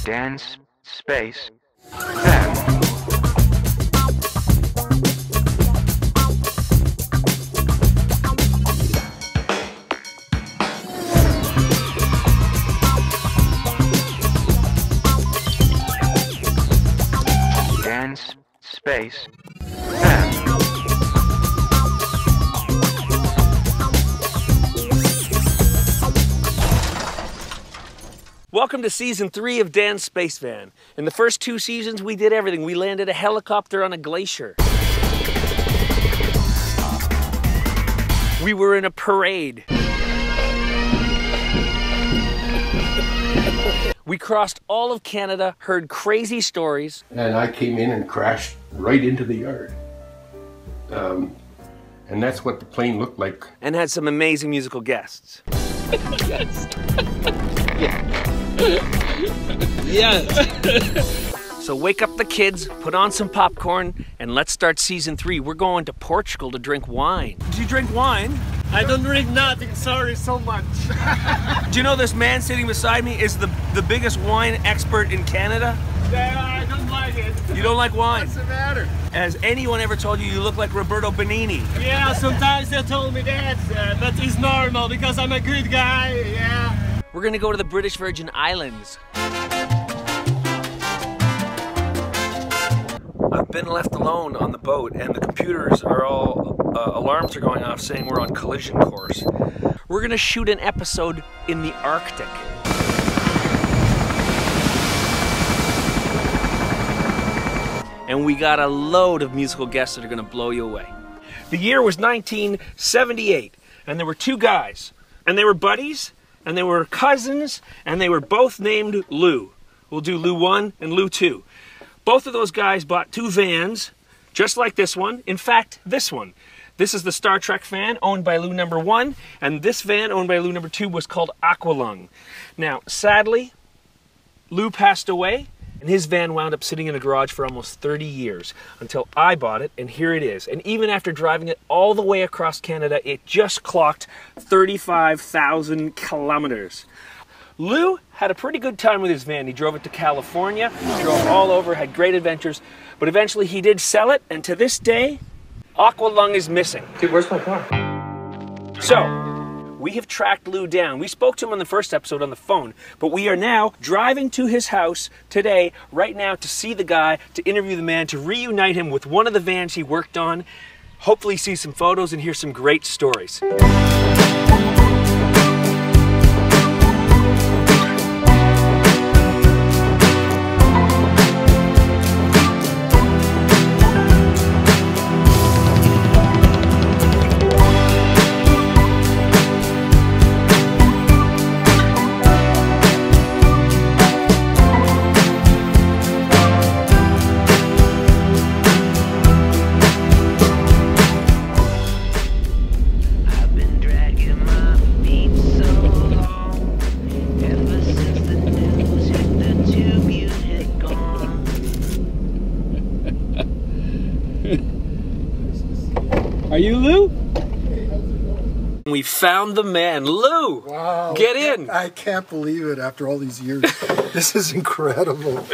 Dance Space Van. Dance Space Van. Welcome to Season 3 of Dan's Space Van. In the first 2 seasons, we did everything. We landed a helicopter on a glacier. We were in a parade. We crossed all of Canada, heard crazy stories. And I came in and crashed right into the yard. And that's what the plane looked like. And had some amazing musical guests. Yes. Yes. So wake up the kids, put on some popcorn, and let's start Season 3. We're going to Portugal to drink wine. Do you drink wine? I don't drink nothing, sorry so much. Do you know this man sitting beside me is the biggest wine expert in Canada? Yeah, I don't like it. You don't like wine? What's the matter? Has anyone ever told you you look like Roberto Benigni? Yeah, sometimes they told me that, but it's normal because I'm a good guy, yeah. We're gonna go to the British Virgin Islands. I've been left alone on the boat and the computers are all, alarms are going off saying we're on collision course. We're gonna shoot an episode in the Arctic. And we got a load of musical guests that are gonna blow you away. The year was 1978 and there were 2 guys and they were buddies and they were cousins, and they were both named Lou. We'll do Lou 1 and Lou 2. Both of those guys bought 2 vans, just like this one. In fact, this one. This is the Star Trek van owned by Lou number 1, and this van owned by Lou number 2 was called Aqualung. Now, sadly, Lou passed away, and his van wound up sitting in a garage for almost 30 years until I bought it, and here it is. And even after driving it all the way across Canada, it just clocked 35,000 kilometers. Lou had a pretty good time with his van. He drove it to California, he drove all over, had great adventures, but eventually he did sell it, and to this day, Aqualung is missing. Dude, where's my car? So, we have tracked Lou down. We spoke to him on the first episode on the phone, but we are now driving to his house today, right now, to see the guy, to interview the man, to reunite him with one of the vans he worked on, hopefully see some photos and hear some great stories. Are you Lou? We found the man. Lou! Wow. Get in! I can't believe it after all these years. This is incredible.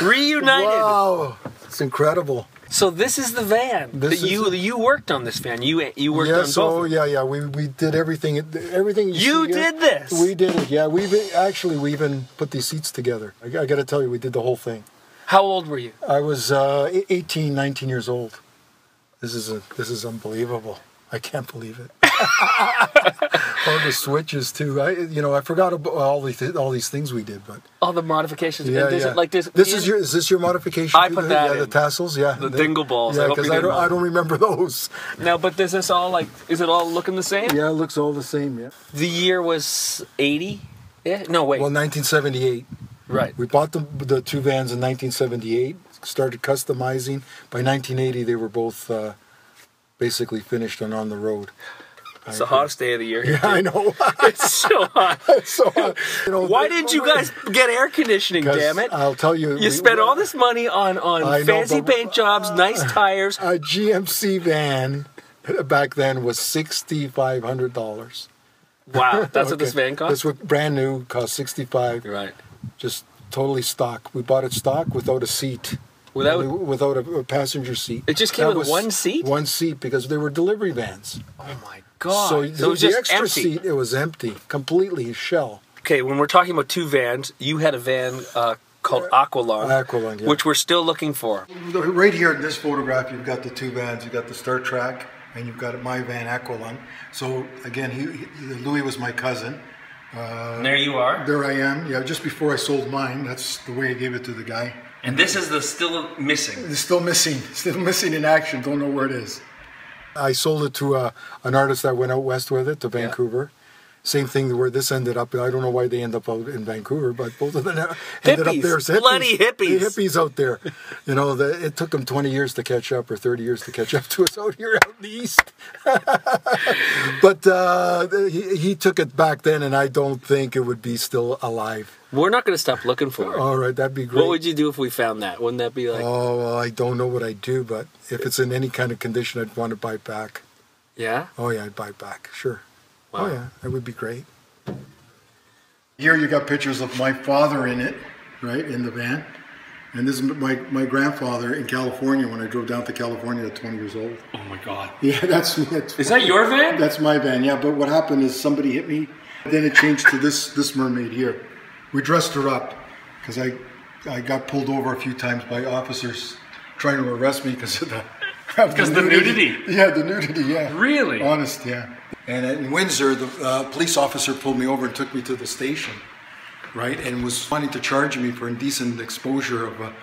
Reunited! Wow. It's incredible. So this is the van that you worked on this van. You worked on both. Oh yeah. We did everything. Everything you see did here, this? We did it, yeah. We even put these seats together. I got to tell you, we did the whole thing. How old were you? I was 18, 19 years old. This is unbelievable. I can't believe it. All the switches too. I forgot about all these things we did, but all the modifications. Yeah, and yeah. Like this. Is this your modification? I put that in. The tassels, yeah. The dingle balls. Yeah, because I don't remember those. Now, but is this all like? Is it all looking the same? Yeah, it looks all the same. Yeah. The year was 80. Yeah. No, wait. Well, 1978. Right. We bought the 2 vans in 1978. Started customizing. By 1980, they were both basically finished and on the road. It's the hottest day of the year. Yeah, I know. It's so hot. It's so hot. Why didn't you guys get air conditioning, damn it? I'll tell you. You spent all this money on fancy paint jobs, nice tires. A GMC van back then was $6,500. Wow, that's what this van cost? This was brand new, cost $65. Right. just totally stock. We bought it stock without a seat. Without a passenger seat. It just came with one seat? One seat, because they were delivery vans. Oh my God. So it was just extra empty. seat, it was empty. Completely a shell. Okay, when we're talking about two vans, you had a van called Aqualung, yeah. which we're still looking for. Right here in this photograph, you've got the two vans. You've got the Star Trek, and you've got my van, Aqualung. So again, Louis was my cousin. And there you are. There I am. Yeah, just before I sold mine. That's the way I gave it to the guy. And this is the still missing. It's still missing. Still missing in action. Don't know where it is. I sold it to an artist that went out west with it to Vancouver. Yeah. Same thing where this ended up. I don't know why they end up out in Vancouver, but both of them ended up there. So bloody hippies. The hippies out there. You know, it took them 20 years to catch up, or 30 years to catch up to us out here out in the east. But he took it back then, and I don't think it would be still alive. We're not going to stop looking for it. All right, that'd be great. What would you do if we found that? Wouldn't that be like... Oh, well, I don't know what I'd do, but if it's in any kind of condition, I'd want to buy it back. Yeah? Oh, yeah, I'd buy it back, sure. Wow. Oh, yeah, that would be great. Here you got pictures of my father in it, right, in the van. And this is my grandfather in California when I drove down to California at 20 years old. Oh, my God. Yeah, that's Is that your van? That's my van, yeah. But what happened is somebody hit me. Then it changed to this mermaid here. We dressed her up because I got pulled over a few times by officers trying to arrest me because of the nudity. Yeah, the nudity, yeah. Really? Honest, yeah. And in Windsor, the police officer pulled me over and took me to the station, right, and was wanting to charge me for indecent exposure of a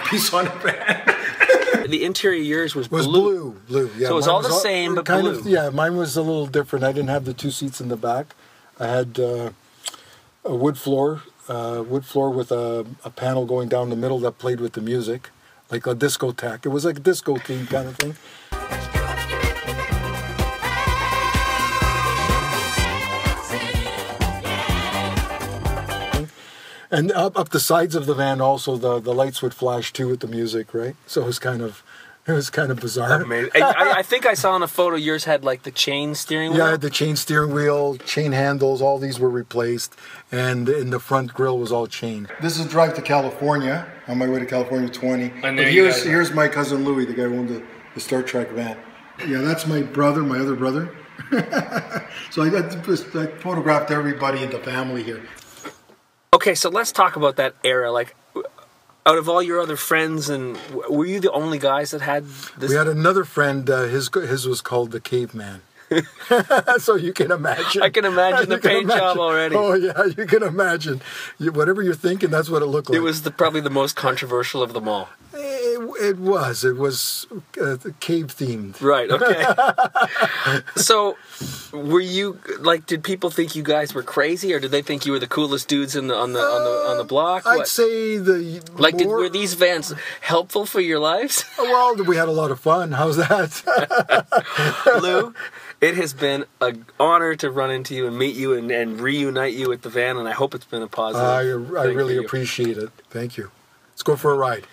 piece on a van. The interior of yours was blue. Yeah. So it was all the same, but kind blue. Of, yeah, mine was a little different. I didn't have the two seats in the back. I had a wood floor with a panel going down the middle that played with the music, like a discotheque. It was like a disco theme kind of thing. And up the sides of the van also the lights would flash too with the music, right? So it was kind of bizarre. Amazing. I think I saw in a photo yours had like the chain steering wheel. Yeah, I had the chain steering wheel, chain handles, all these were replaced, and in the front grille was all chain. This is a drive to California, on my way to California 20. And here's my cousin Louis, the guy who owned the Star Trek van. Yeah, that's my brother, my other brother. So I photographed everybody in the family here. Okay, so let's talk about that era. Like, out of all your other friends, and were you the only guys that had this? We had another friend. His was called the Caveman. So you can imagine. I can imagine the paint job already. Oh yeah, you can imagine. Whatever you're thinking, that's what it looked like. It was probably the most controversial of them all. It was cave themed. Right. Okay. So, were you like? Did people think you guys were crazy, or did they think you were the coolest dudes on the block? I'd say were these vans helpful for your lives? Well, we had a lot of fun. How's that, Lou? It has been an honor to run into you and meet you and reunite you with the van, and I hope it's been a positive. I really appreciate it. Thank you. Let's go for a ride.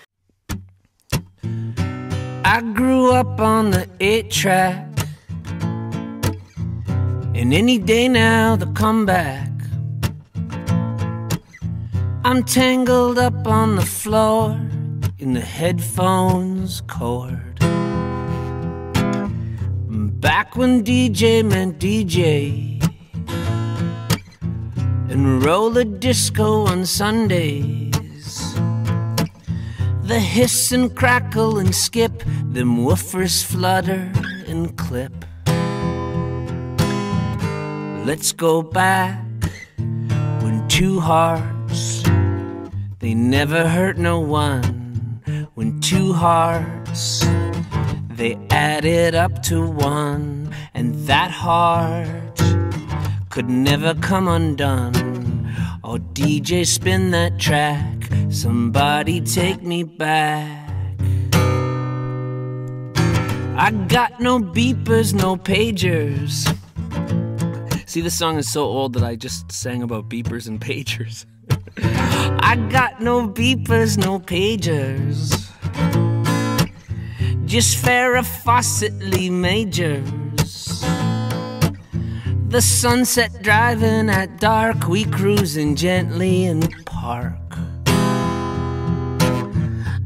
I grew up on the 8-track, and any day now they'll come back. I'm tangled up on the floor in the headphones cord. Back when DJ meant DJ, and roller disco on Sundays. The hiss and crackle and skip, them woofers flutter and clip. Let's go back when two hearts, they never hurt no one. When two hearts, they added up to one, and that heart could never come undone. Oh, DJ, spin that track, somebody take me back. I got no beepers, no pagers. See, this song is so old that I just sang about beepers and pagers. I got no beepers, no pagers. Just Farrah Fawcett Lee Majors. the sunset driving at dark, we cruising gently in the park.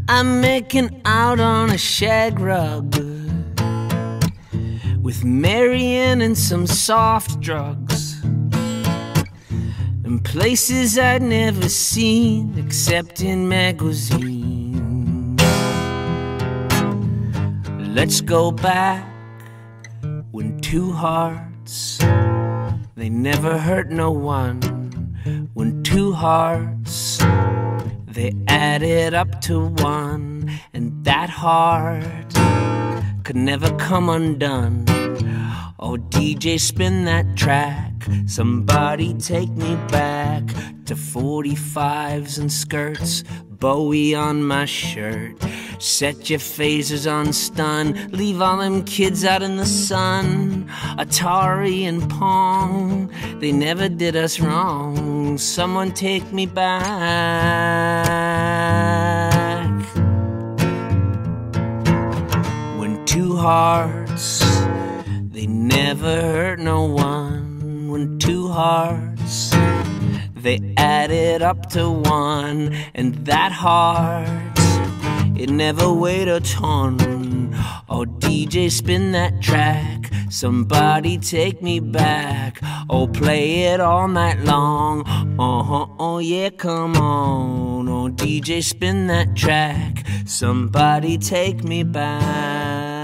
I'm making out on a shag rug with Marianne and some soft drugs, and places I'd never seen except in magazines. Let's go back when two hearts, they never hurt no one. When two hearts, they added up to one, and that heart could never come undone. Oh, DJ, spin that track. Somebody take me back to 45s and skirts, Bowie on my shirt. Set your phasers on stun, leave all them kids out in the sun. Atari and Pong, they never did us wrong. Someone take me back. When two hearts, they never hurt no one. When two hearts, they added up to one, and that heart, it never weighed a ton. Oh, DJ, spin that track. Somebody take me back. Oh, play it all night long. Oh yeah, come on. Oh, DJ, spin that track. Somebody take me back.